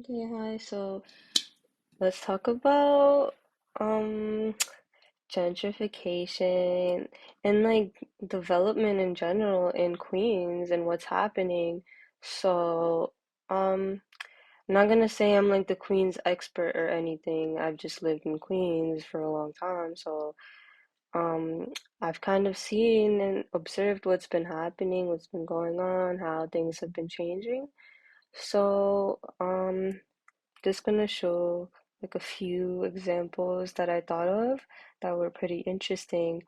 Okay, hi. So let's talk about um gentrification and like development in general in Queens and what's happening. So I'm not gonna say I'm like the Queens expert or anything. I've just lived in Queens for a long time, so um I've kind of seen and observed what's been happening, what's been going on, how things have been changing. So just gonna show like a few examples that I thought of that were pretty interesting.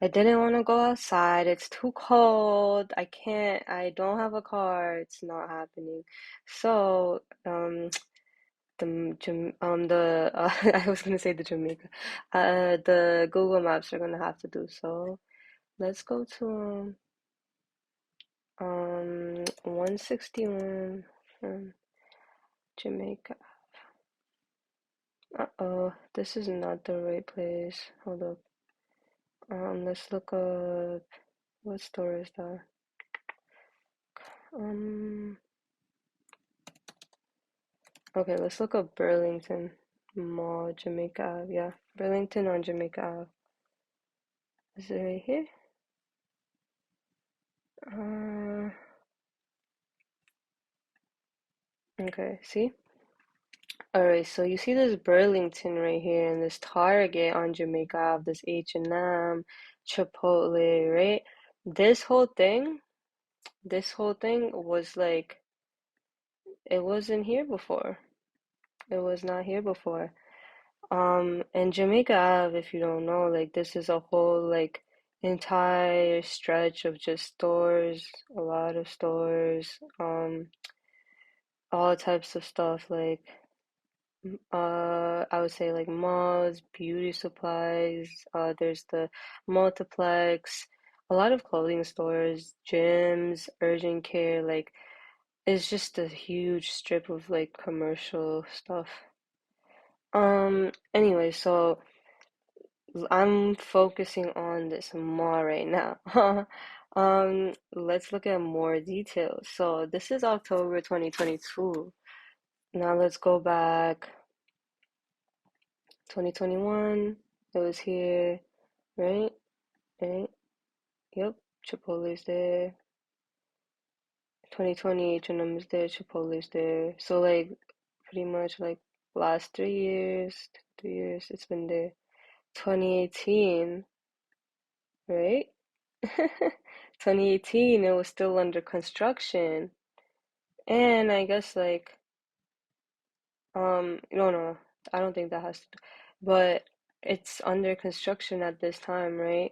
I didn't want to go outside. It's too cold. I don't have a car. It's not happening. So, I was gonna say the Jamaica. The Google Maps are gonna have to do so. Let's go to 161 from Jamaica. Uh-oh, this is not the right place. Hold up. Let's look up what store is that? Um, okay, let's look up Burlington Mall, Jamaica Ave. Yeah, Burlington on Jamaica Ave. Is it right here? Uh, okay, see? Alright, so you see this Burlington right here and this Target on Jamaica Ave, this H&M, Chipotle, right? This whole thing, this whole thing was like, it wasn't here before. It was not here before. And Jamaica Ave, if you don't know, like this is a whole like entire stretch of just stores, a lot of stores, all types of stuff like I would say like malls, beauty supplies, there's the multiplex, a lot of clothing stores, gyms, urgent care, like it's just a huge strip of like commercial stuff. Anyway, so I'm focusing on this more right now. Let's look at more details. So this is October 2022. Now let's go back 2021. It was here, right? Right? Yep. Chipotle's there. 2020 H&M is there. Chipotle's there. So like pretty much like last 3 years, 3 years it's been there. 2018, right? 2018, it was still under construction. And I guess like no no, I don't think that has to do, but it's under construction at this time, right?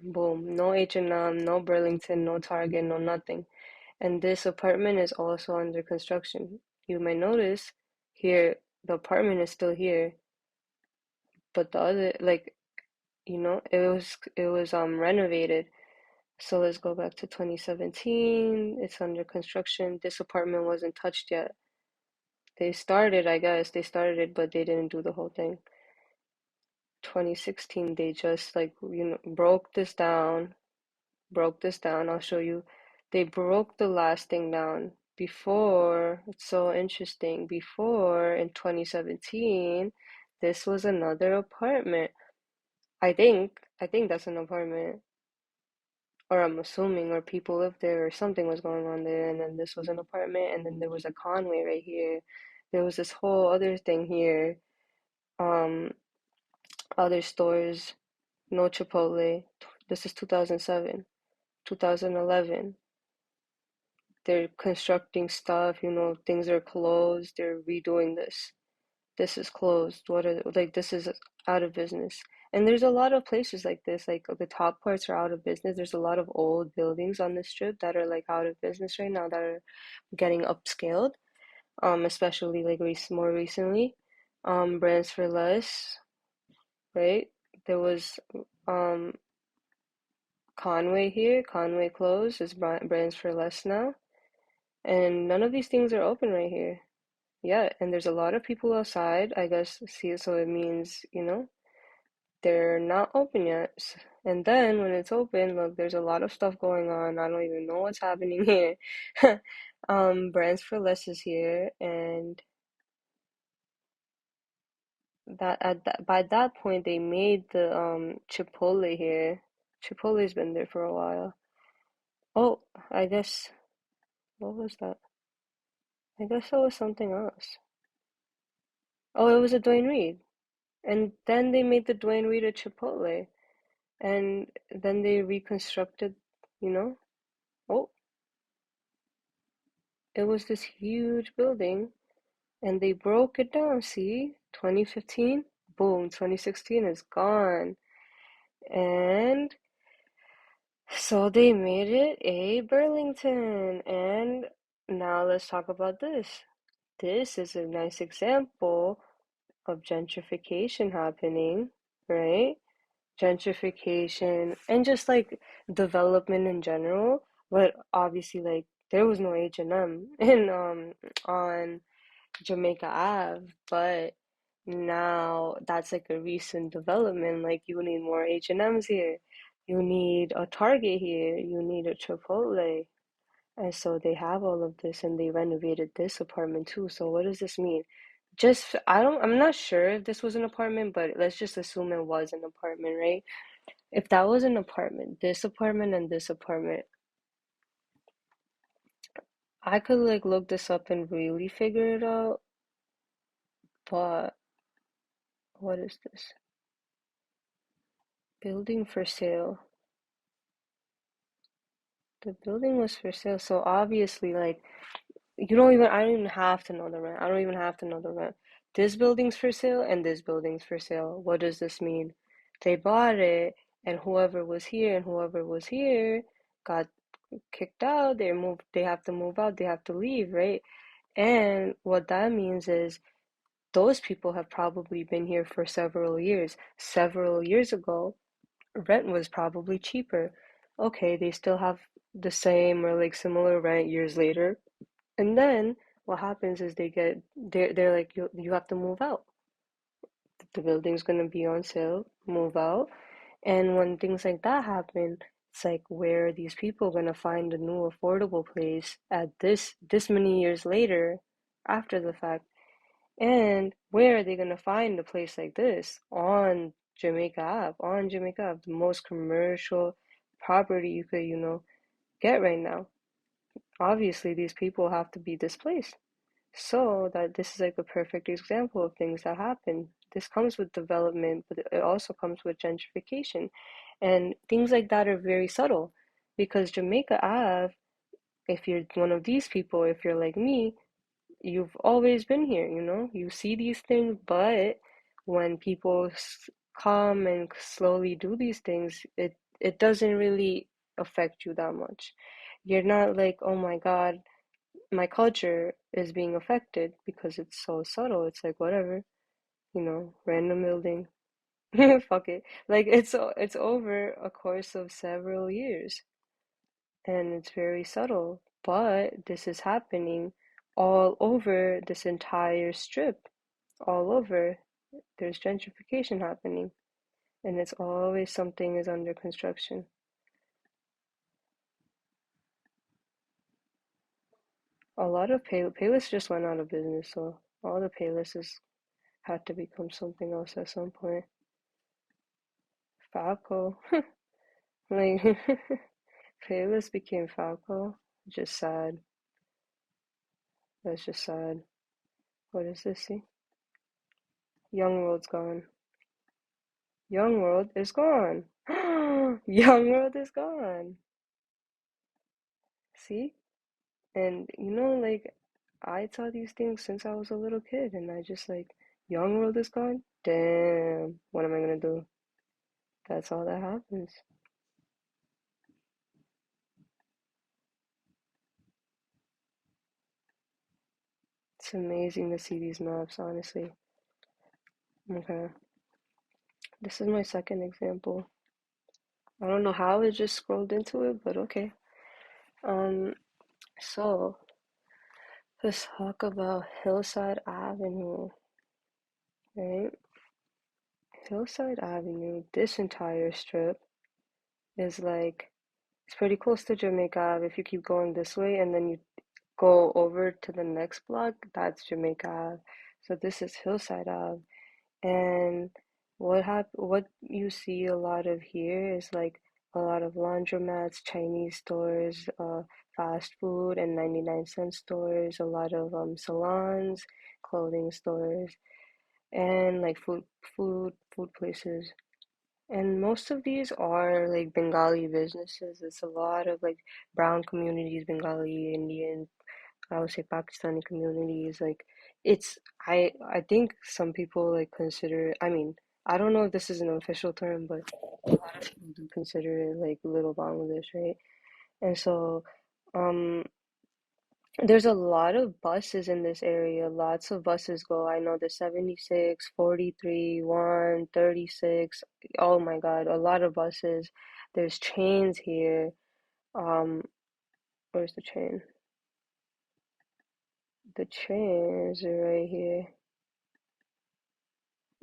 Boom. No H&M, no Burlington, no Target, no nothing. And this apartment is also under construction. You might notice here the apartment is still here, but the other like it was renovated. So let's go back to 2017. It's under construction. This apartment wasn't touched yet. They started, I guess, they started it, but they didn't do the whole thing. 2016, they just like, broke this down. I'll show you. They broke the last thing down before. It's so interesting. Before in 2017, this was another apartment. I think that's an apartment. Or I'm assuming, or people lived there, or something was going on there, and then this was an apartment, and then there was a Conway right here. There was this whole other thing here. Um, Other stores, no Chipotle. This is 2007, 2011. They're constructing stuff, things are closed. They're redoing this. This is closed. This is out of business. And there's a lot of places like this, like the top parts are out of business. There's a lot of old buildings on this strip that are like out of business right now that are getting upscaled, especially like more recently. Brands for Less, right? There was um Conway here. Conway closed. Is Brands for Less now. And none of these things are open right here. Yeah, and there's a lot of people outside, I guess, see, so it means, they're not open yet. And then when it's open, look, there's a lot of stuff going on. I don't even know what's happening here. Brands for Less is here, and by that point they made the Chipotle here. Chipotle's been there for a while. Oh, I guess what was that? I guess that was something else. Oh, it was a Dwayne Reed. And then they made the Dwayne Reed a Chipotle. And then they reconstructed, you know? Oh, it was this huge building and they broke it down. See? 2015, boom, 2016 is gone. And so they made it a Burlington. And now let's talk about this. This is a nice example of gentrification happening, right? Gentrification and just like development in general, but obviously like there was no H&M in on Jamaica Ave, but now that's like a recent development. Like you need more H&Ms here, you need a Target here, you need a Chipotle. And so they have all of this and they renovated this apartment too. So what does this mean? Just I'm not sure if this was an apartment, but let's just assume it was an apartment, right? If that was an apartment, this apartment and this apartment, I could like look this up and really figure it out, but what is this? Building for sale. The building was for sale, so obviously like I don't even have to know the rent. I don't even have to know the rent. This building's for sale and this building's for sale. What does this mean? They bought it and whoever was here and whoever was here got kicked out. They have to move out, they have to leave, right? And what that means is those people have probably been here for several years. Several years ago, rent was probably cheaper. Okay, they still have the same or like similar rent years later. And then what happens is they're like you have to move out. The building's gonna be on sale, move out. And when things like that happen, it's like where are these people gonna find a new affordable place at this many years later after the fact? And where are they gonna find a place like this on Jamaica Ave? On Jamaica Ave, the most commercial property you could, get right now. Obviously, these people have to be displaced. So that this is like a perfect example of things that happen. This comes with development, but it also comes with gentrification. And things like that are very subtle because Jamaica Ave, if you're one of these people, if you're like me, you've always been here, you see these things, but when people come and slowly do these things, it doesn't really affect you that much. You're not like, oh my God, my culture is being affected because it's so subtle. It's like whatever, random building. Fuck it. Like it's over a course of several years and it's very subtle. But this is happening all over this entire strip. All over. There's gentrification happening and it's always something is under construction. A lot of Payless just went out of business, so all the Paylesses had to become something else at some point. Falco. Like, Payless became Falco. Just sad. That's just sad. What is this? See? Young World's gone. Young World is gone. Young World is gone. See? And like, I saw these things since I was a little kid, and I just like, Young World is gone? Damn. What am I gonna do? That's all that happens. It's amazing to see these maps, honestly. Okay. This is my second example. I don't know how it just scrolled into it, but okay. Um, so let's talk about Hillside Avenue, right? Hillside Avenue, this entire strip is like it's pretty close to Jamaica Ave if you keep going this way, and then go over to the next block, that's Jamaica Ave. So this is Hillside Ave. And what you see a lot of here is like a lot of laundromats, Chinese stores, fast food and 99-cent stores, a lot of salons, clothing stores, and like food places. And most of these are like Bengali businesses. It's a lot of like brown communities, Bengali, Indian, I would say Pakistani communities. Like it's I think some people like consider I mean, I don't know if this is an official term, but a lot of people do consider it like little Bangladesh, right? And so um there's a lot of buses in this area. Lots of buses go. I know the 76, 43, 1, 36. Oh my God, a lot of buses. There's trains here. Um, where's the train? The train is right here.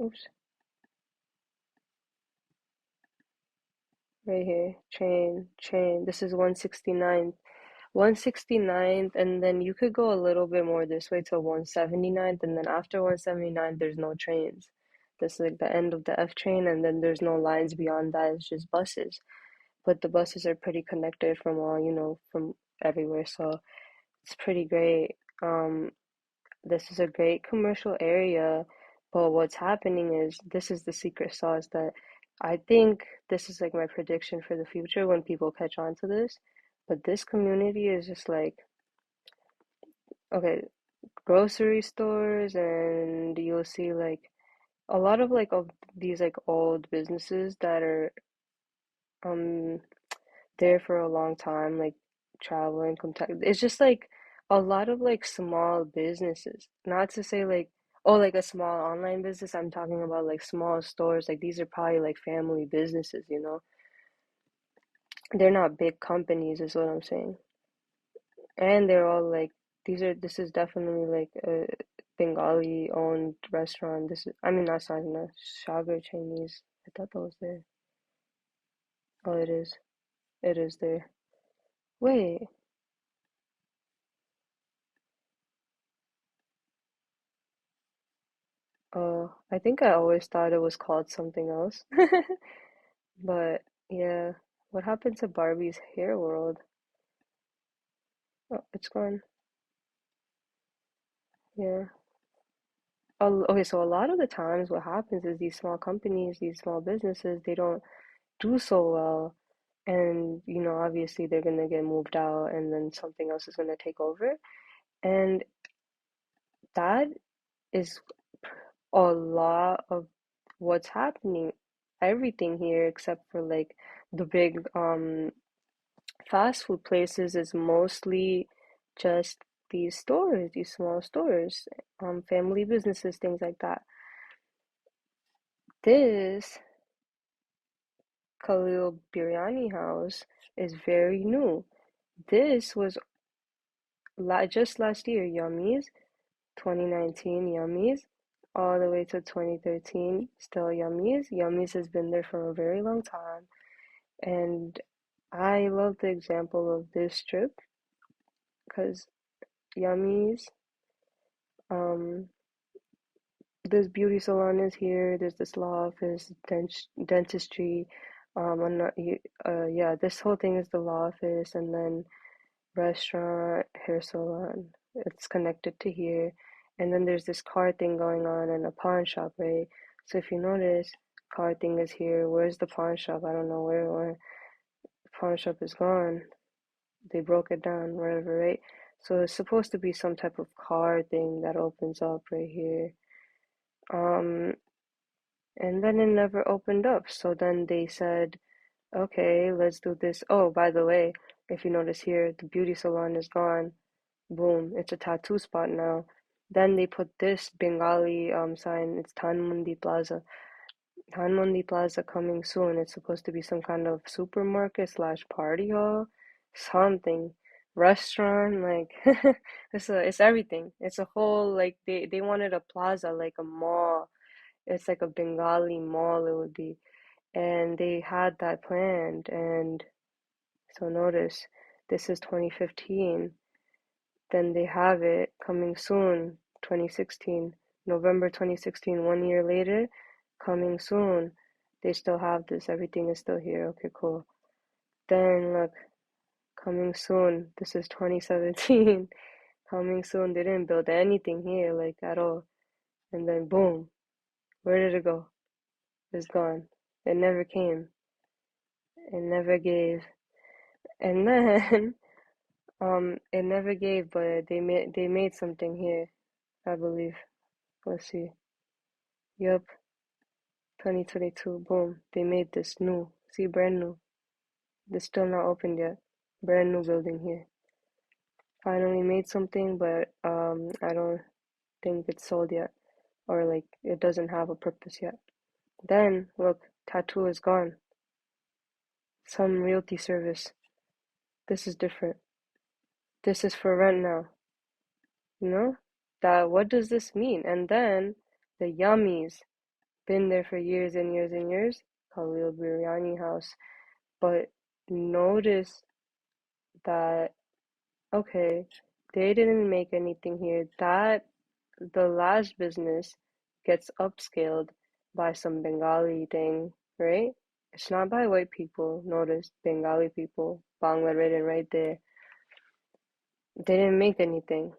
Oops, right here. Train. This is 169th. 169th, and then you could go a little bit more this way to 179th, and then after 179th, there's no trains. That's like the end of the F train, and then there's no lines beyond that. It's just buses. But the buses are pretty connected from all, from everywhere, so it's pretty great. This is a great commercial area, but what's happening is this is the secret sauce that I think this is like my prediction for the future when people catch on to this. But this community is just like, okay, grocery stores, and you'll see like a lot of like of these like old businesses that are um there for a long time, like travel income tax. It's just like a lot of like small businesses. Not to say like, oh, like a small online business. I'm talking about like small stores. Like these are probably like family businesses, you know? They're not big companies, is what I'm saying. And they're all like, this is definitely like a Bengali owned restaurant. This is, I mean, not Sajna, Sagar Chinese. I thought that was there. Oh, it is. It is there. Wait. I think I always thought it was called something else. But yeah, what happened to Barbie's hair world? Oh, it's gone. Yeah. Okay, so a lot of the times what happens is these small companies, these small businesses, they don't do so well. And, obviously they're gonna get moved out and then something else is gonna take over. And that is a lot of what's happening. Everything here except for like the big fast food places is mostly just these stores, these small stores, family businesses, things like that. This Khalil Biryani house is very new. This was just last year, Yummies, 2019 Yummies, all the way to 2013, still Yummies. Yummies has been there for a very long time. And I love the example of this strip because Yummies, um, this beauty salon is here. There's this law office, dentistry. I'm not, yeah, this whole thing is the law office, and then restaurant, hair salon. It's connected to here, and then there's this car thing going on and a pawn shop, right? So if you notice, car thing is here. Where's the pawn shop? I don't know where it went. The pawn shop is gone. They broke it down, whatever, right? So it's supposed to be some type of car thing that opens up right here. Um, And then it never opened up. So then they said, okay, let's do this. Oh, by the way, if you notice here, the beauty salon is gone. Boom, it's a tattoo spot now. Then they put this Bengali sign. It's Tanmundi Plaza. Tanmundi Plaza coming soon. It's supposed to be some kind of supermarket slash party hall, something, restaurant. Like it's everything. It's a whole like they wanted a plaza like a mall. It's like a Bengali mall it would be. And they had that planned. And so notice, this is 2015. Then they have it coming soon, 2016, November 2016, 1 year later, coming soon. They still have this. Everything is still here. Okay, cool. Then look, coming soon. This is 2017. Coming soon. They didn't build anything here, like at all. And then boom, where did it go? It's gone. It never came. It never gave. And then it never gave, but they made something here, I believe. Let's see. Yup, 2022. Boom. They made this new. See, brand new. This still not opened yet. Brand new building here. Finally made something, but I don't think it's sold yet, or like it doesn't have a purpose yet. Then look, tattoo is gone. Some realty service. This is different. This is for rent now. You know? That what does this mean? And then the yummies, been there for years and years and years. Khalil Biryani house. But notice that okay, they didn't make anything here. That the last business gets upscaled by some Bengali thing, right? It's not by white people. Notice Bengali people, Bangla written right there. They didn't make anything.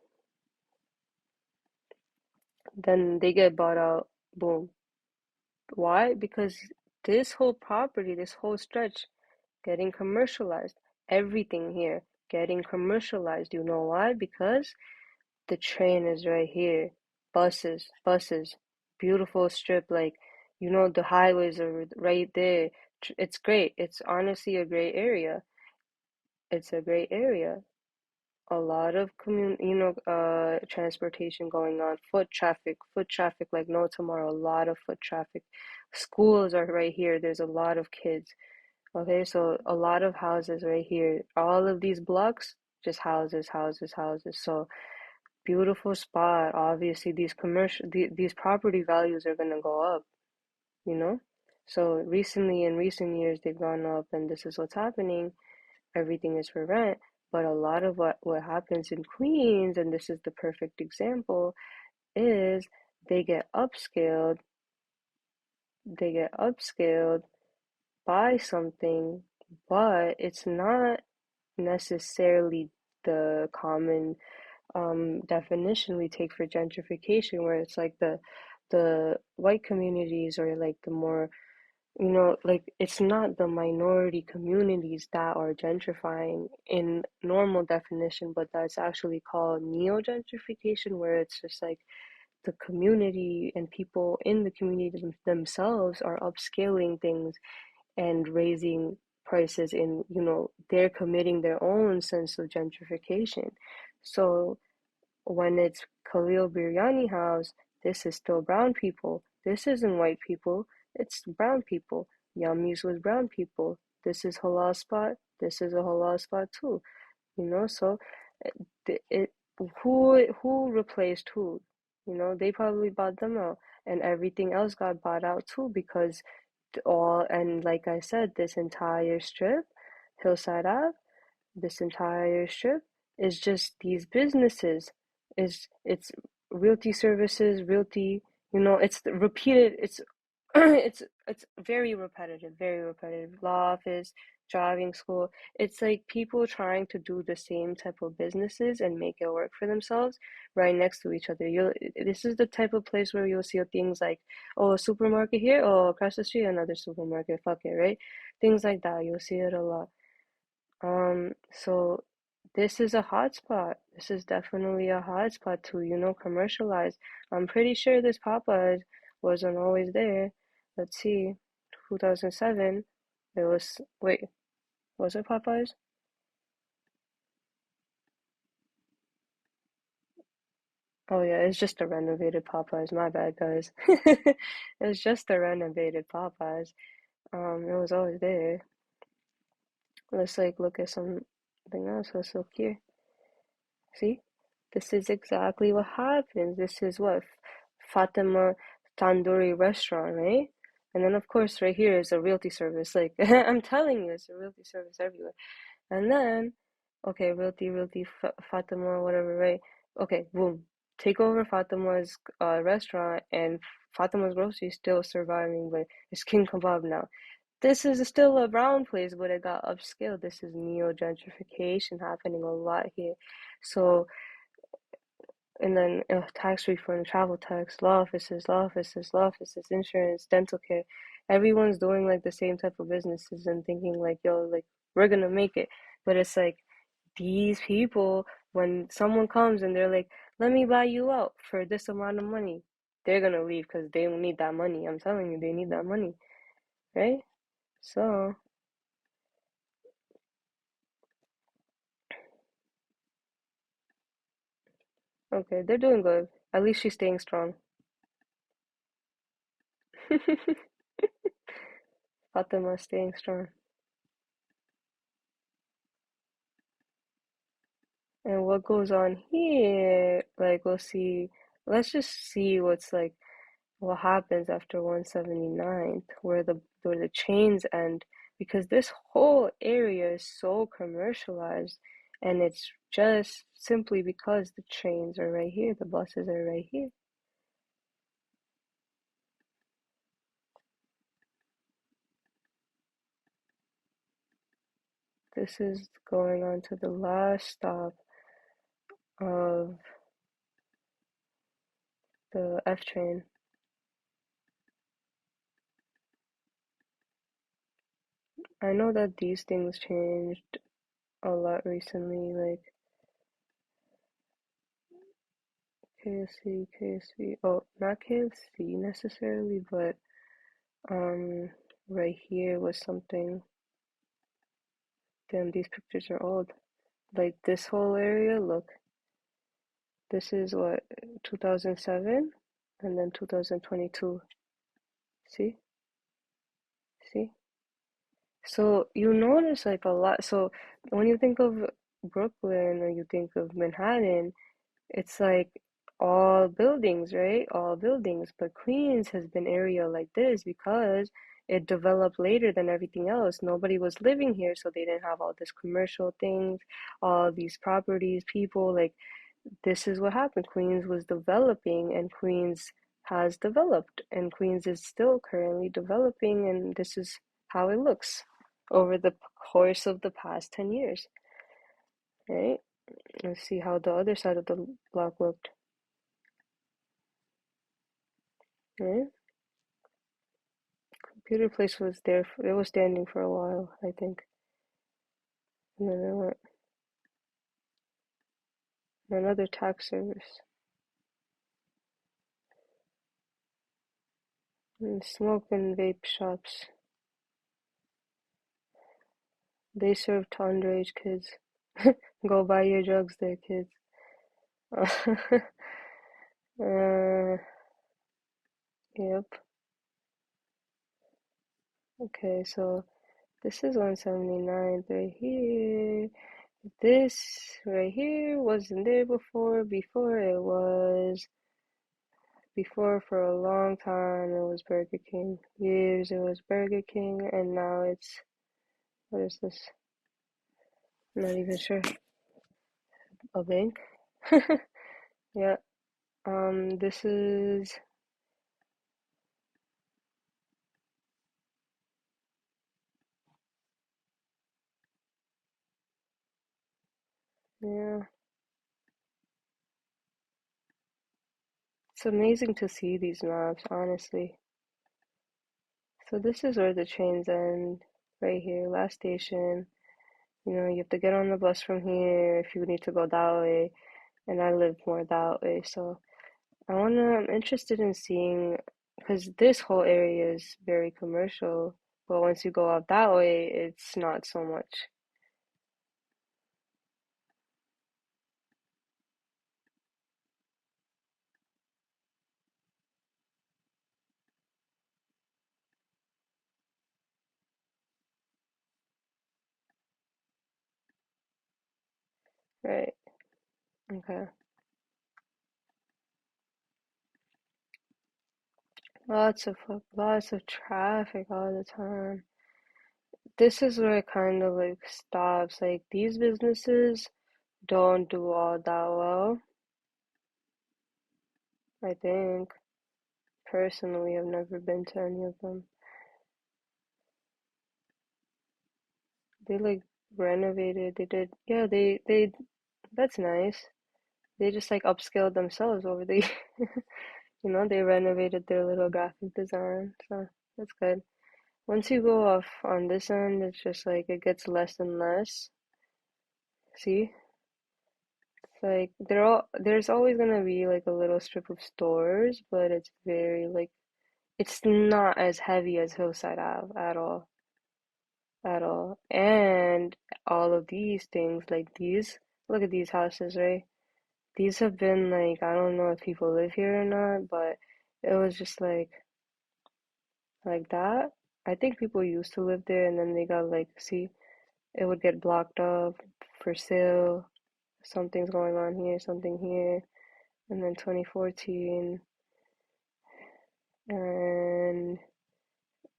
Then they get bought out. Boom. Why? Because this whole property, this whole stretch, getting commercialized. Everything here getting commercialized. You know why? Because the train is right here. Buses. Beautiful strip. Like, the highways are right there. It's great. It's honestly a great area. It's a great area. A lot of transportation going on. Foot traffic like no tomorrow. A lot of foot traffic. Schools are right here. There's a lot of kids. Okay, so a lot of houses right here. All of these blocks, just houses, houses, houses. So beautiful spot. Obviously, these property values are gonna go up, you know? So recently, in recent years, they've gone up, and this is what's happening. Everything is for rent. But a lot of what happens in Queens, and this is the perfect example, is they get upscaled. They get upscaled by something, but it's not necessarily the common definition we take for gentrification, where it's like the white communities, or like the more, like it's not the minority communities that are gentrifying in normal definition, but that's actually called neo-gentrification, where it's just like the community and people in the community themselves are upscaling things and raising prices in, they're committing their own sense of gentrification. So when it's Khalil Biryani house, this is still brown people. This isn't white people, it's brown people. Yummies with brown people. This is halal spot. This is a halal spot too. So it who replaced who? They probably bought them out, and everything else got bought out too, because and like I said, this entire strip, Hillside Ave, this entire strip is just these businesses. It's realty services, realty, it's repeated, it's it's very repetitive. Law office, driving school. It's like people trying to do the same type of businesses and make it work for themselves right next to each other. This is the type of place where you'll see things like, oh, a supermarket here, oh, across the street, another supermarket, fuck it, right? Things like that. You'll see it a lot. So this is a hotspot. This is definitely a hotspot to, commercialize. I'm pretty sure this Popeyes wasn't always there. Let's see, 2007, it was, wait, was it Popeyes? Oh yeah, it's just a renovated Popeyes. My bad, guys. It's just a renovated Popeyes. It was always there. Let's like look at something else. Let's look here. See? This is exactly what happens. This is what Fatima Tandoori restaurant, right? And then of course right here is a realty service. Like I'm telling you, it's a realty service everywhere. And then Okay, Realty, Fatima, whatever, right? Okay, boom. Take over Fatima's restaurant, and Fatima's grocery is still surviving, but it's King Kebab now. This is still a brown place, but it got upscale. This is neo-gentrification happening a lot here. So, and then tax refund, travel tax, law offices, insurance, dental care. Everyone's doing like the same type of businesses and thinking like, yo, like we're gonna make it. But it's like these people, when someone comes and they're like, let me buy you out for this amount of money, they're gonna leave because they don't need that money. I'm telling you, they need that money, right? So, okay, they're doing good. At least she's staying strong. Fatima's staying strong. And what goes on here, like we'll see, let's just see what's like what happens after 179th, where the chains end, because this whole area is so commercialized, and it's just simply because the trains are right here, the buses are right here. This is going on to the last stop of the F train. I know that these things changed a lot recently, like KFC, KFC. Oh, not KFC necessarily, but um, right here was something. Damn, these pictures are old. Like this whole area, look, this is what 2007, and then 2022. See, see. So you notice like a lot. So when you think of Brooklyn or you think of Manhattan, it's like all buildings, right? All buildings. But Queens has been area like this because it developed later than everything else. Nobody was living here, so they didn't have all this commercial things, all these properties, people. Like this is what happened. Queens was developing, and Queens has developed, and Queens is still currently developing, and this is how it looks over the course of the past 10 years, right? Let's see how the other side of the block looked, right? Computer Place was there, it was standing for a while, I think. And then there went another tax service. And smoke and vape shops. They serve to underage kids. Go buy your drugs there, kids. uh, yep. Okay, so this is 179 right here. This right here wasn't there before. Before for a long time it was Burger King. Years it was Burger King, and now it's, what is this? I'm not even sure. A bank? Yeah. This is, yeah. It's amazing to see these maps, honestly. So this is where the trains end, right here, last station. You know, you have to get on the bus from here if you need to go that way, and I live more that way, so I'm interested in seeing, because this whole area is very commercial, but once you go out that way, it's not so much, right? Okay. Lots of traffic all the time. this is where it kind of like stops. Like these businesses don't do all that well, I think. Personally, I've never been to any of them. They like renovated, they did, yeah, they that's nice. They just like upscaled themselves over the they renovated their little graphic design, so that's good. Once you go off on this end, it's just like it gets less and less. See? It's like there's always gonna be like a little strip of stores, but it's very like it's not as heavy as Hillside Ave at all. At all. And all of these things, like these, look at these houses, right? These have been like, I don't know if people live here or not, but it was just like that. I think people used to live there and then they got like, see, it would get blocked up for sale. Something's going on here, something here. And then 2014 and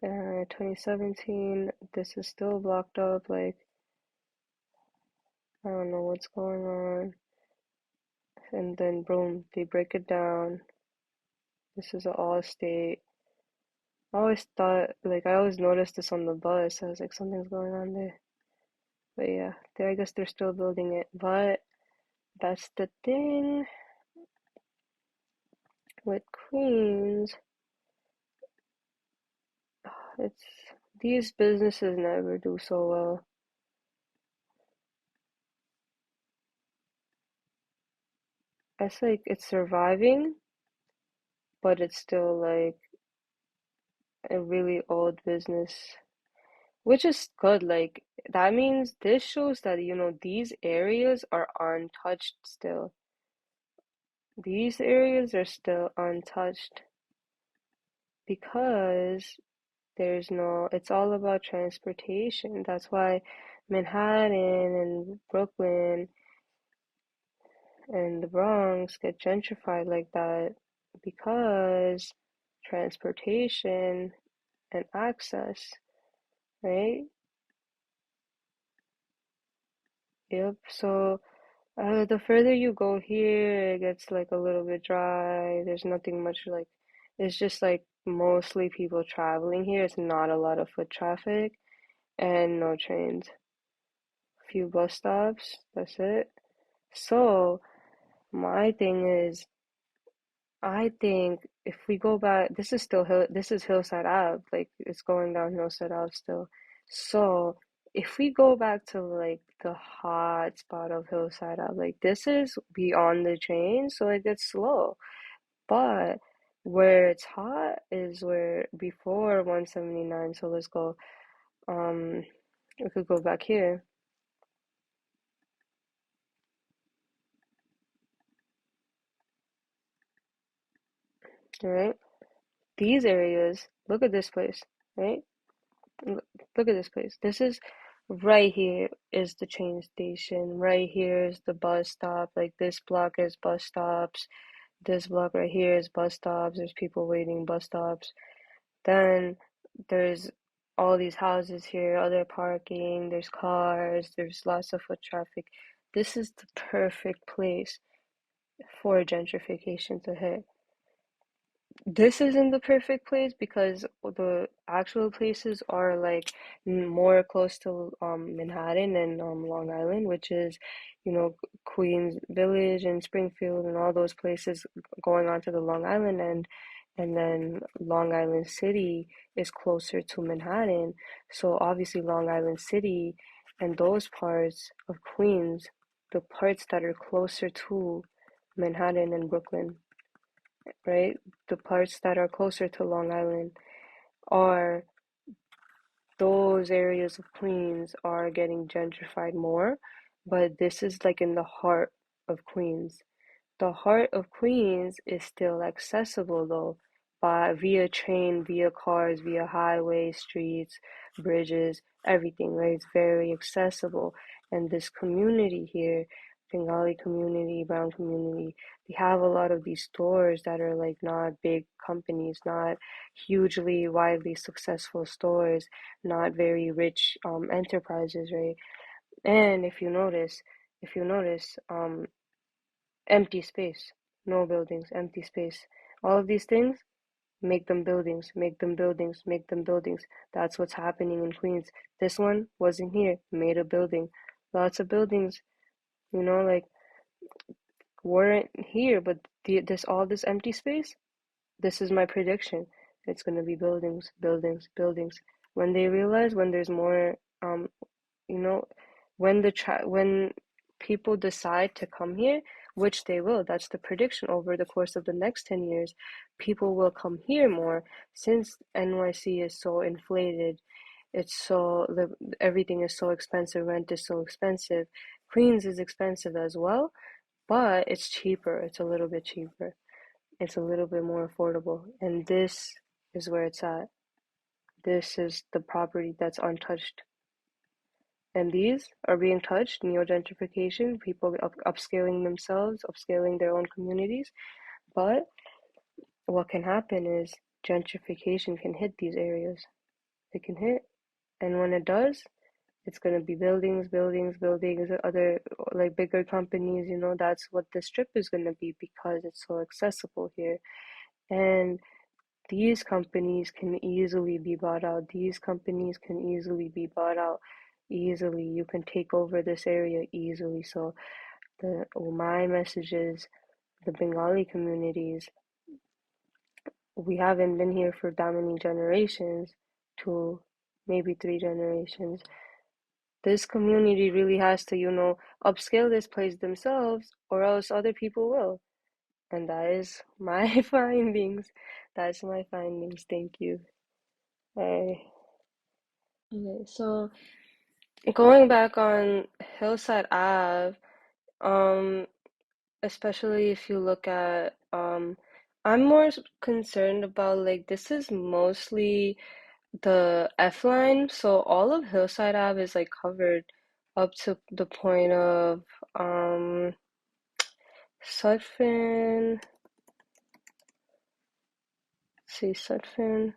2017, this is still blocked up. Like, I don't know what's going on. And then boom, they break it down. This is an all state. I always thought, like, I always noticed this on the bus. I was like, something's going on there. But yeah, I guess they're still building it. But that's the thing with Queens. It's these businesses never do so well. It's like it's surviving, but it's still like a really old business, which is good. Like that means this shows that these areas are untouched still. These areas are still untouched because it's all about transportation. That's why Manhattan and Brooklyn and the Bronx get gentrified like that because transportation and access, right? Yep. So the further you go here, it gets like a little bit dry. There's nothing much like, it's just like mostly people traveling here. It's not a lot of foot traffic and no trains. Few bus stops, that's it. So my thing is, I think if we go back, this is Hillside Ave, like it's going down Hillside Ave still. So if we go back to like the hot spot of Hillside Ave, like this is beyond the train, so it gets slow. But where it's hot is where before 179. So let's go. Um, we could go back here, right? These areas, look at this place, right? Look at this place. This is right here is the train station. Right here is the bus stop. Like this block is bus stops. This block right here is bus stops. There's people waiting bus stops. Then there's all these houses here, other parking, there's cars, there's lots of foot traffic. This is the perfect place for gentrification to hit. This isn't the perfect place because the actual places are like more close to Manhattan and Long Island, which is, Queens Village and Springfield and all those places going on to the Long Island end, and then Long Island City is closer to Manhattan. So obviously Long Island City and those parts of Queens, the parts that are closer to Manhattan and Brooklyn, right? The parts that are closer to Long Island are those areas of Queens are getting gentrified more, but this is like in the heart of Queens. The heart of Queens is still accessible though, by via train, via cars, via highways, streets, bridges, everything, right? It's very accessible. And this community here Bengali community, brown community, they have a lot of these stores that are like not big companies, not hugely widely successful stores, not very rich enterprises, right? And if you notice, empty space, no buildings, empty space. All of these things make them buildings, make them buildings, make them buildings. That's what's happening in Queens. This one wasn't here, made a building. Lots of buildings, like weren't here, but this all this empty space, this is my prediction. It's gonna be buildings, buildings, buildings. When they realize when there's more, you know, when people decide to come here, which they will, that's the prediction over the course of the next 10 years, people will come here more since NYC is so inflated. It's so everything is so expensive, rent is so expensive. Queens is expensive as well, but it's cheaper. It's a little bit cheaper. It's a little bit more affordable. And this is where it's at. This is the property that's untouched. And these are being touched, neo-gentrification, people upscaling themselves, upscaling their own communities. But what can happen is gentrification can hit these areas. It can hit. And when it does, it's going to be buildings, buildings, buildings, other like bigger companies, that's what the strip is going to be because it's so accessible here. And these companies can easily be bought out. These companies can easily be bought out. Easily. You can take over this area easily. So my message is the Bengali communities, we haven't been here for that many generations, two, maybe three generations. This community really has to, upscale this place themselves, or else other people will. And that is my findings. That's my findings. Thank you. Okay, so going back on Hillside Ave, um, especially if you look at, I'm more concerned about like this is mostly the F line, so all of Hillside Ave is like covered up to the point of Sutphin. See Sutphin.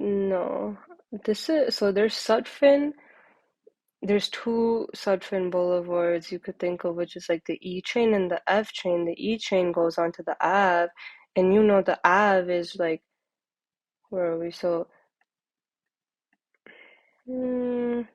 No, this is so there's Sutphin. There's two Sutphin boulevards you could think of, which is like the E train and the F train. The E train goes onto the Ave, and the Ave is like, where are we? So, mm,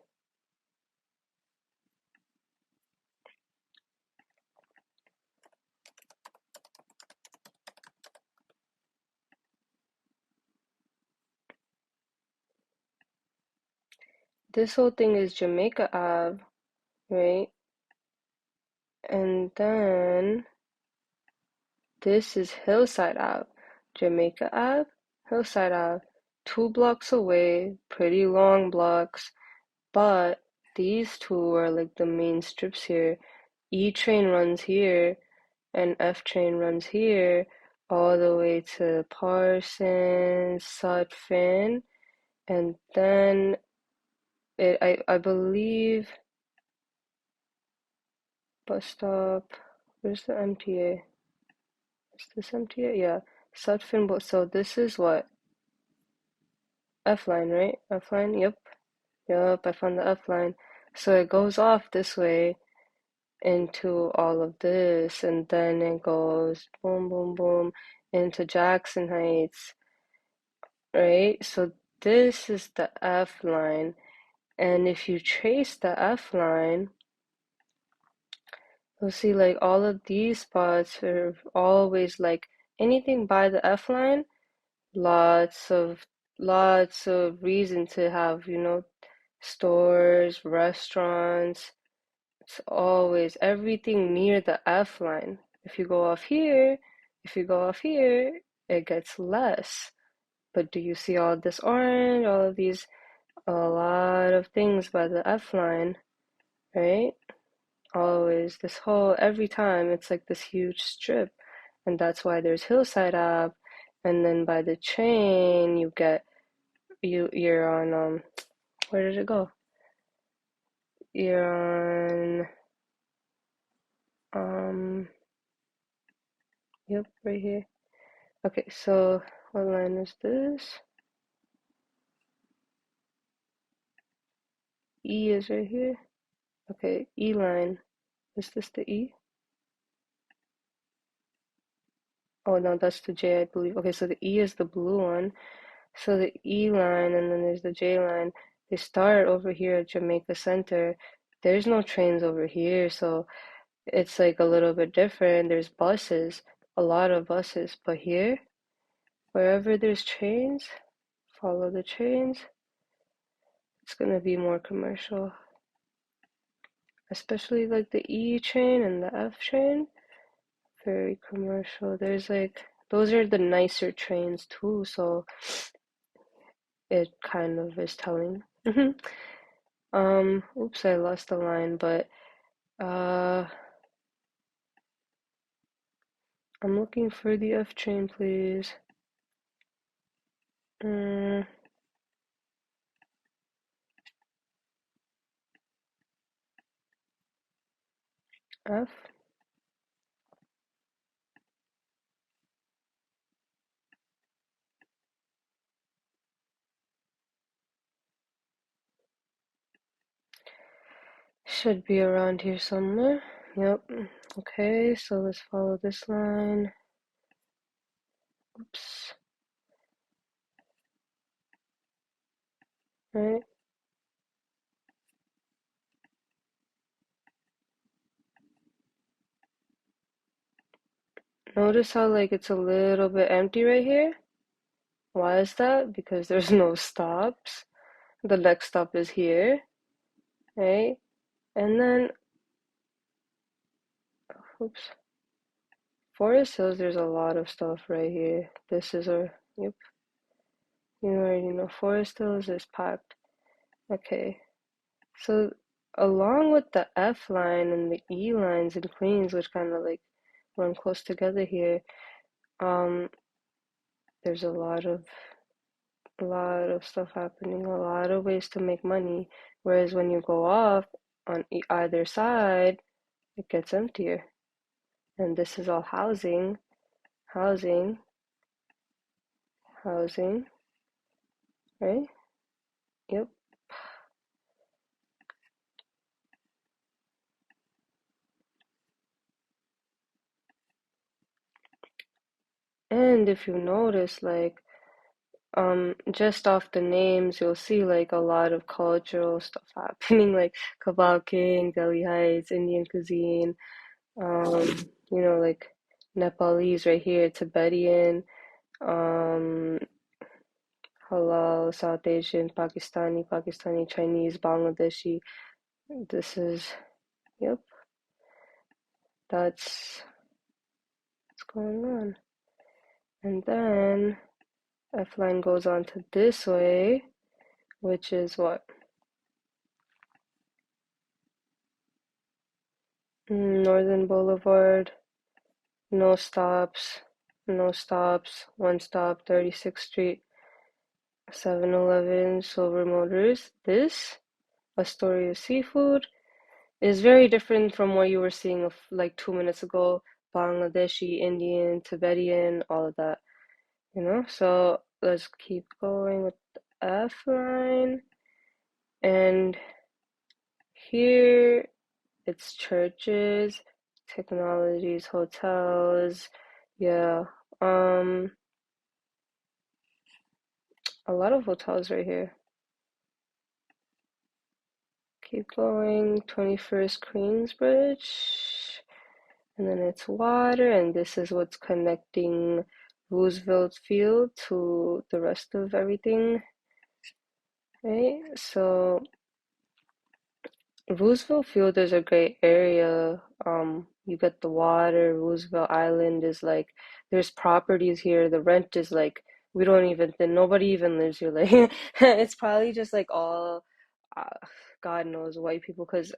this whole thing is Jamaica Ave, right? And then this is Hillside Ave, Jamaica Ave, Hillside Ave, 2 blocks away, pretty long blocks, but these two are like the main strips here. E train runs here, and F train runs here, all the way to Parsons, Sutphin, and then I believe bus stop. Where's the MTA? Is this MTA? Yeah, Sutphin. So this is what? F line, right? F line. Yep. Yep. I found the F line. So it goes off this way into all of this, and then it goes boom, boom, boom into Jackson Heights, right? So this is the F line, and if you trace the F line, you'll see like all of these spots are always like anything by the F line, lots of reason to have, stores, restaurants. It's always everything near the F line. If you go off here, it gets less. But do you see all this orange, all of these, a lot of things by the F line, right? Always, every time, it's like this huge strip. And that's why there's Hillside Ave. And then by the train, you get, you're on where did it go? You're on yep, right here. Okay, so what line is this? E is right here. Okay, E line. Is this the E? Oh no, that's the J, I believe. Okay, so the E is the blue one. So the E line and then there's the J line. They start over here at Jamaica Center. There's no trains over here, so it's like a little bit different. There's buses, a lot of buses, but here, wherever there's trains, follow the trains. It's gonna be more commercial, especially like the E train and the F train. Very commercial. There's like those are the nicer trains too, so it kind of is telling. Oops, I lost the line, but uh, I'm looking for the F train, please. Mm, F. Should be around here somewhere. Yep. Okay, so let's follow this line. Oops. Right. Notice how like it's a little bit empty right here? Why is that? Because there's no stops. The next stop is here, right? And then, oops, Forest Hills, there's a lot of stuff right here. This is our, yep, you already know Forest Hills is packed. Okay, so along with the F line and the E lines in Queens, which kind of like run close together here, um, there's a lot of stuff happening, a lot of ways to make money. Whereas when you go off on either side, it gets emptier. And this is all housing, housing, housing, right? Yep. And if you notice, like, just off the names, you'll see like a lot of cultural stuff happening, like Kabal King, Delhi Heights, Indian cuisine, um, like Nepalese right here, Tibetan, um, Halal, South Asian, Pakistani, Chinese, Bangladeshi. This is, yep, that's what's going on. And then F line goes on to this way, which is what? Northern Boulevard, no stops, no stops, one stop, 36th Street, 7-Eleven, Silver Motors. This, Astoria Seafood, is very different from what you were seeing of like 2 minutes ago. Bangladeshi, Indian, Tibetan, all of that, So let's keep going with the F line. And here it's churches, technologies, hotels, yeah. Um, a lot of hotels right here. Keep going, 21st Queensbridge, and then it's water, and this is what's connecting Roosevelt Field to the rest of everything, right? So Roosevelt Field is a great area. You get the water. Roosevelt Island is like, there's properties here. The rent is like, we don't even, nobody even lives here. Like, it's probably just like all, uh, God knows, white people, because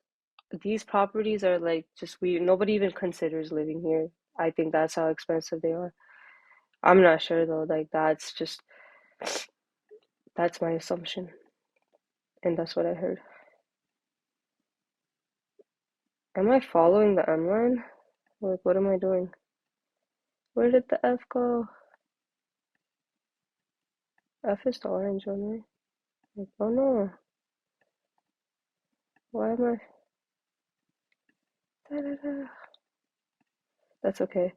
these properties are like just nobody even considers living here. I think that's how expensive they are. I'm not sure though. Like, that's just That's my assumption, and that's what I heard. Am I following the M line? Like, what am I doing? Where did the F go? F is the orange one, right? Like, oh no. Why am I? Da, da, da. That's okay.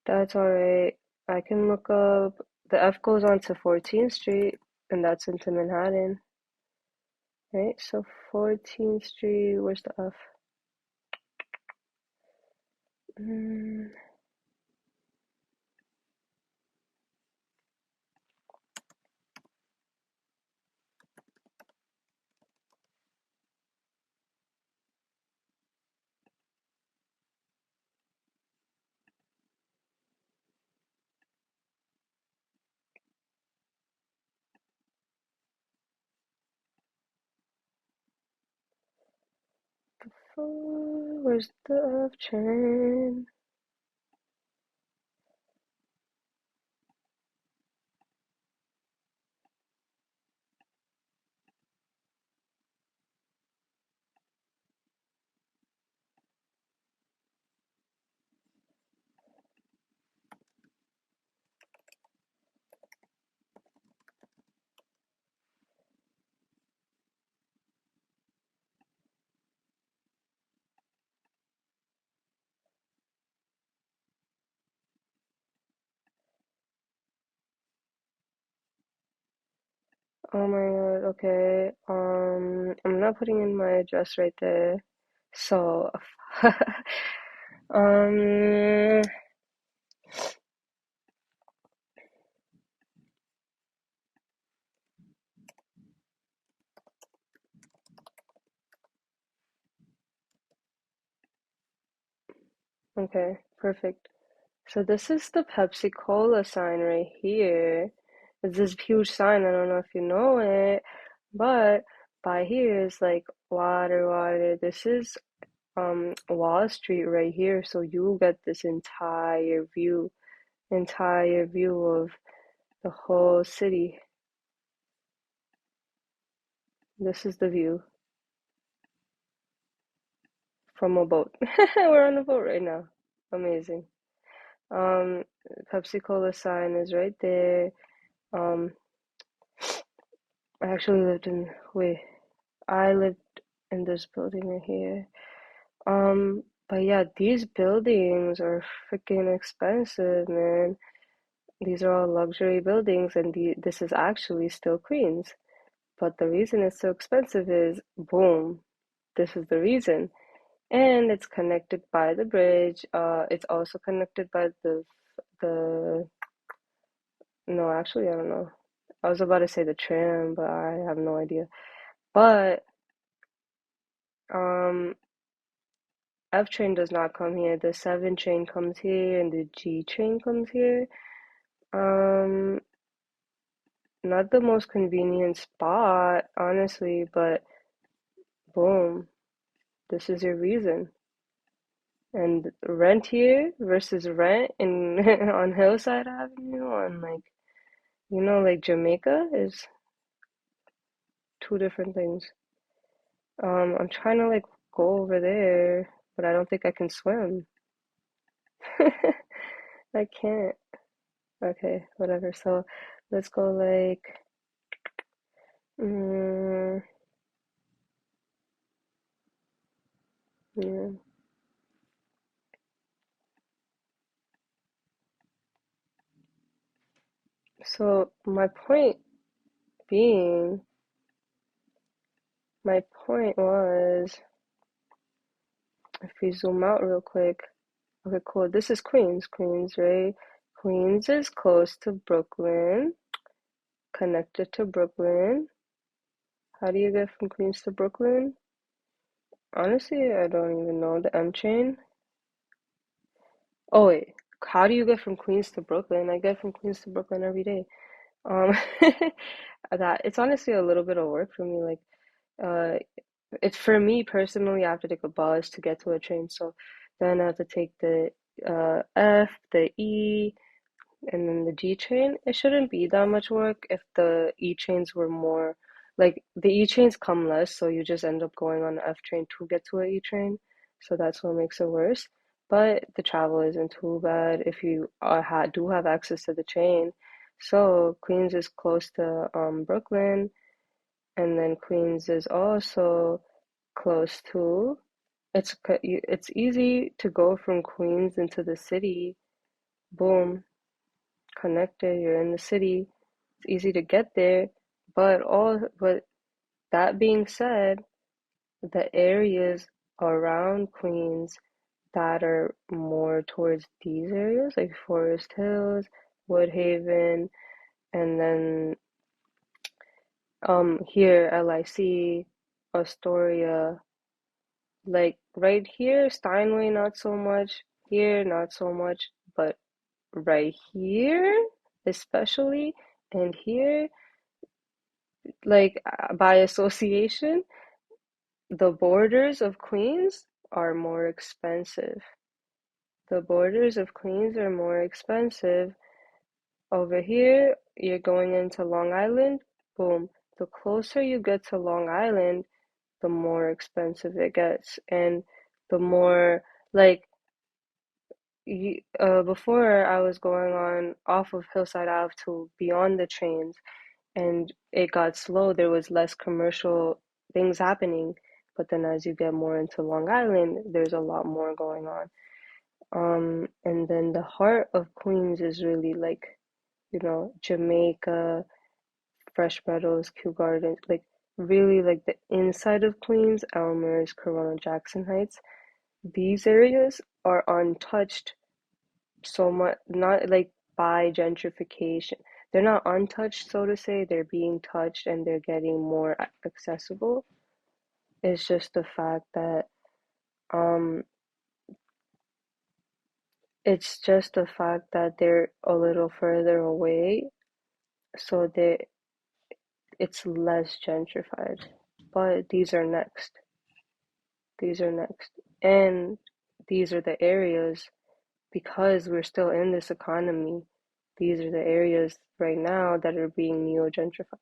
That's alright. I can look up. The F goes on to 14th Street, and that's into Manhattan, right? So 14th Street, where's the F? Mm, where's the F train? Oh my God, okay. I'm not putting in my address right there. So, um, okay, perfect. So this is the Pepsi Cola sign right here. It's this huge sign. I don't know if you know it, but by here is like water, water. This is Wall Street right here. So you get this entire view of the whole city. This is the view from a boat. We're on a boat right now. Amazing. Um, Pepsi Cola sign is right there. Um, I actually lived in, wait, I lived in this building right here. But yeah, these buildings are freaking expensive, man. These are all luxury buildings, and this is actually still Queens. But the reason it's so expensive is, boom, this is the reason. And it's connected by the bridge. It's also connected by the, no, actually, I don't know. I was about to say the tram, but I have no idea. But, um, F train does not come here. The 7 train comes here and the G train comes here. Um, Not the most convenient spot, honestly, but boom, this is your reason. And rent here versus rent in on Hillside Avenue on like like Jamaica is two different things. I'm trying to like go over there, but I don't think I can swim. I can't. Okay, whatever. So let's go like mm, yeah. So being, my point was, if we zoom out real quick, okay, cool. This is Queens, Queens, right? Queens is close to Brooklyn, connected to Brooklyn. How do you get from Queens to Brooklyn? Honestly, I don't even know. The M train? Oh wait, how do you get from Queens to Brooklyn? I get from Queens to Brooklyn every day. Um, that it's honestly a little bit of work for me. Like, uh, it's for me personally. I have to take a bus to get to a train, so then I have to take the F, the E, and then the G train, it shouldn't be that much work if the E trains were more like the E trains come less, so you just end up going on the F train to get to a E train. So that's what makes it worse. But the travel isn't too bad if you do have access to the train. So Queens is close to Brooklyn, and then Queens is also close to it's easy to go from Queens into the city. Boom, connected, you're in the city. It's easy to get there, but that being said, the areas around Queens that are more towards these areas, like Forest Hills, Woodhaven, and then here LIC, Astoria, like right here, Steinway not so much, here not so much, but right here especially, and here, like by association, the borders of Queens are more expensive. The borders of Queens are more expensive. Over here, you're going into Long Island, boom. The closer you get to Long Island, the more expensive it gets. And the more, like, before I was going on off of Hillside Ave to beyond the trains, and it got slow. There was less commercial things happening. But then as you get more into Long Island, there's a lot more going on. And then the heart of Queens is really like, Jamaica, Fresh Meadows, Kew Gardens, like really like the inside of Queens, Elmers, Corona, Jackson Heights. These areas are untouched so much, not like by gentrification. They're not untouched, so to say. They're being touched and they're getting more accessible. It's just the fact that um they're a little further away, so it's less gentrified. But these are next. These are next. And these are the areas, because we're still in this economy, these are the areas right now that are being neo-gentrified.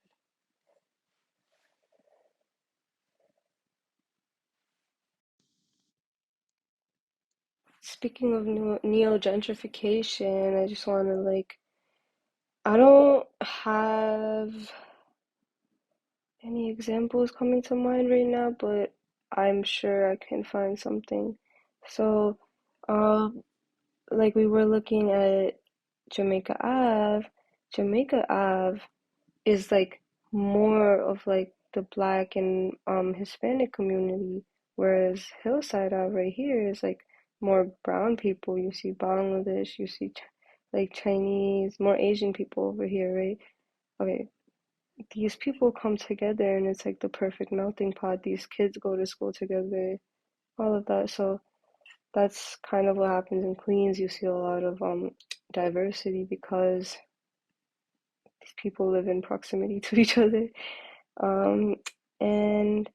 Speaking of neo-gentrification, I just want to I don't have any examples coming to mind right now, but I'm sure I can find something. So, like we were looking at Jamaica Ave. Jamaica Ave is like more of like the black and Hispanic community, whereas Hillside Ave right here is like more brown people. You see Bangladesh, you see like Chinese, more Asian people over here, right? Okay, these people come together and it's like the perfect melting pot. These kids go to school together, all of that. So that's kind of what happens in Queens. You see a lot of diversity because these people live in proximity to each other. Um, and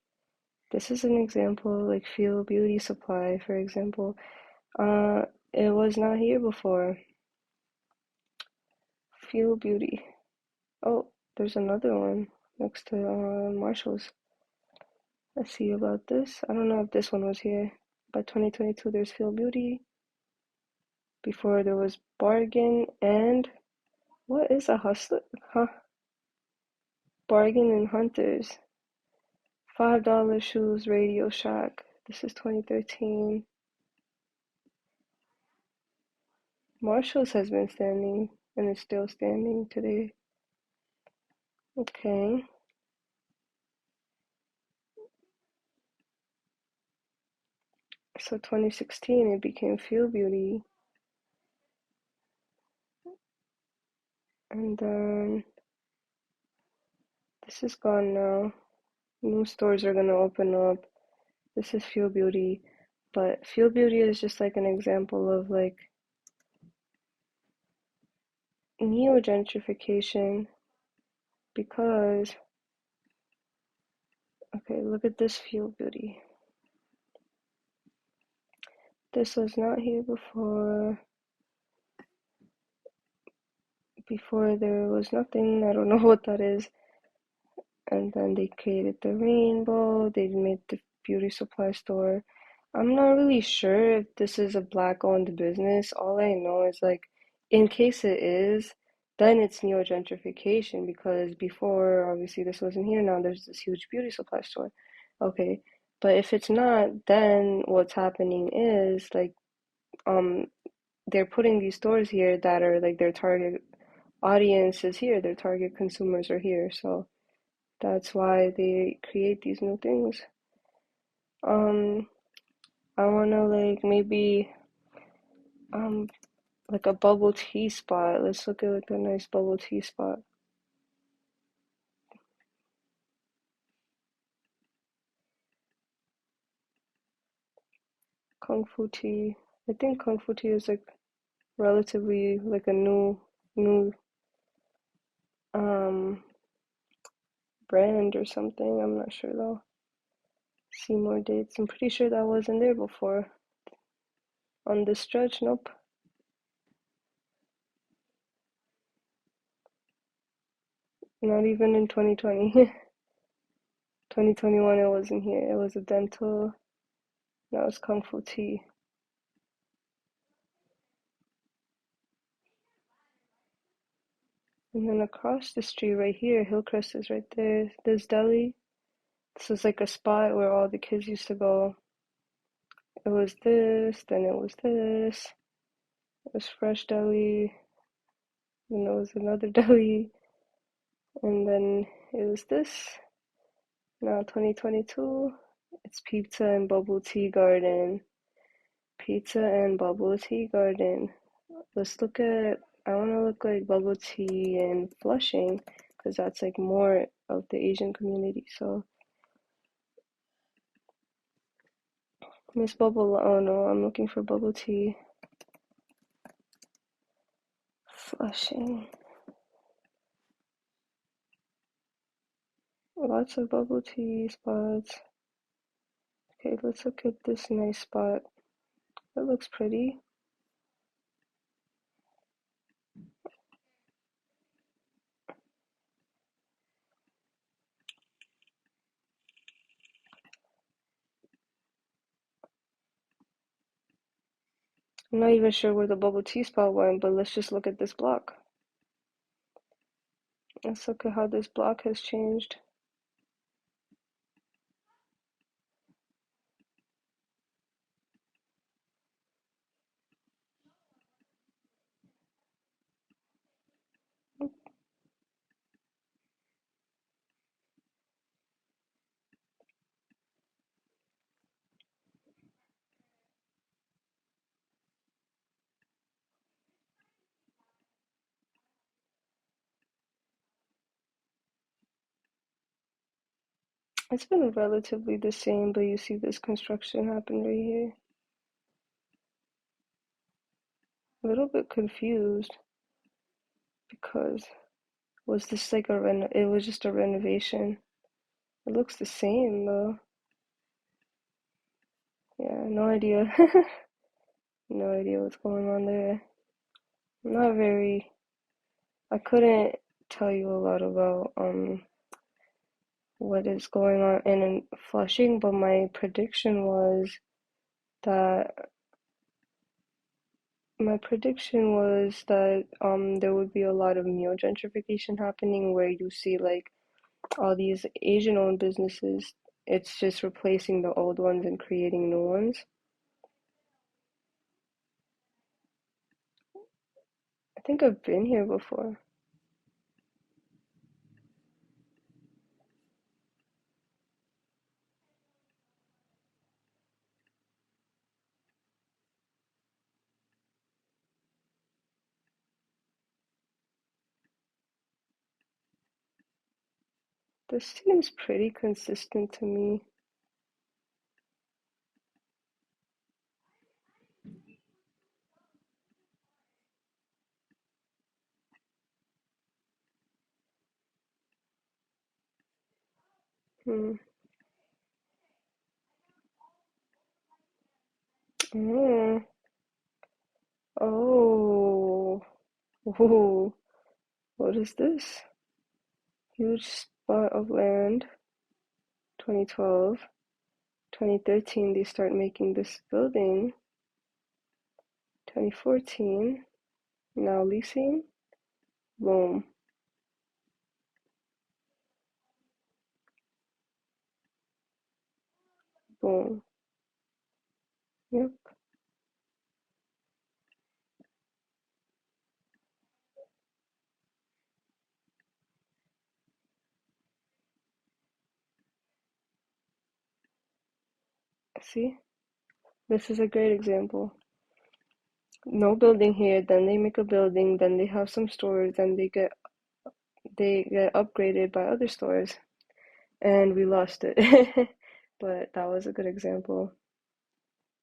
this is an example, like Feel Beauty Supply, for example. It was not here before. Feel Beauty. Oh, there's another one next to Marshall's. Let's see about this. I don't know if this one was here. By 2022, there's Feel Beauty. Before there was Bargain and what is a hustler? Huh? Bargain and Hunters. $5 shoes, Radio Shack. This is 2013. Marshall's has been standing and is still standing today. Okay. So 2016 it became Feel Beauty. And then this is gone now. New stores are gonna open up. This is Feel Beauty. But Feel Beauty is just like an example of like neo gentrification because okay, look at this Feel Beauty. This was not here before. Before there was nothing. I don't know what that is. And then they created the rainbow. They made the beauty supply store. I'm not really sure if this is a black-owned business. All I know is like, in case it is, then it's neo-gentrification because before, obviously, this wasn't here. Now there's this huge beauty supply store. Okay, but if it's not, then what's happening is like, um, they're putting these stores here that are like their target audience is here, their target consumers are here. So that's why they create these new things. Um, I wanna like maybe um like a bubble tea spot. Let's look at like a nice bubble tea spot. Kung Fu tea. I think Kung Fu tea is like relatively like a new um brand or something. I'm not sure though. See more dates. I'm pretty sure that wasn't there before. On this stretch, nope. Not even in 2020. 2021 it wasn't here. It was a dental. Now it's Kung Fu tea. And then across the street right here, Hillcrest is right there. This deli. This is like a spot where all the kids used to go. It was this, then it was this. It was Fresh Deli. Then there was another deli. And then it was this. Now 2022. It's Pizza and Bubble Tea Garden. Pizza and Bubble Tea Garden. Let's look at, I want to look like bubble tea and Flushing because that's like more of the Asian community. So Miss Bubble, oh no, I'm looking for bubble tea. Flushing. Lots of bubble tea spots. Okay, let's look at this nice spot. That looks pretty. I'm not even sure where the bubble tea spot went, but let's just look at this block. Let's look at how this block has changed. It's been relatively the same, but you see this construction happen right here. A little bit confused because was this like it was just a renovation. It looks the same though. Yeah, no idea. No idea what's going on there. Not very, I couldn't tell you a lot about what is going on in Flushing, but my prediction was that there would be a lot of neo gentrification happening where you see like all these Asian owned businesses, it's just replacing the old ones and creating new ones. I think I've been here before. This seems pretty consistent to me. Hmm. Mm. Oh. Ooh. What is this? Huge spot of land. 2012. 2013, they start making this building. 2014, now leasing. Boom. Boom. Yep. See? This is a great example. No building here, then they make a building, then they have some stores, then they get upgraded by other stores, and we lost it. But that was a good example.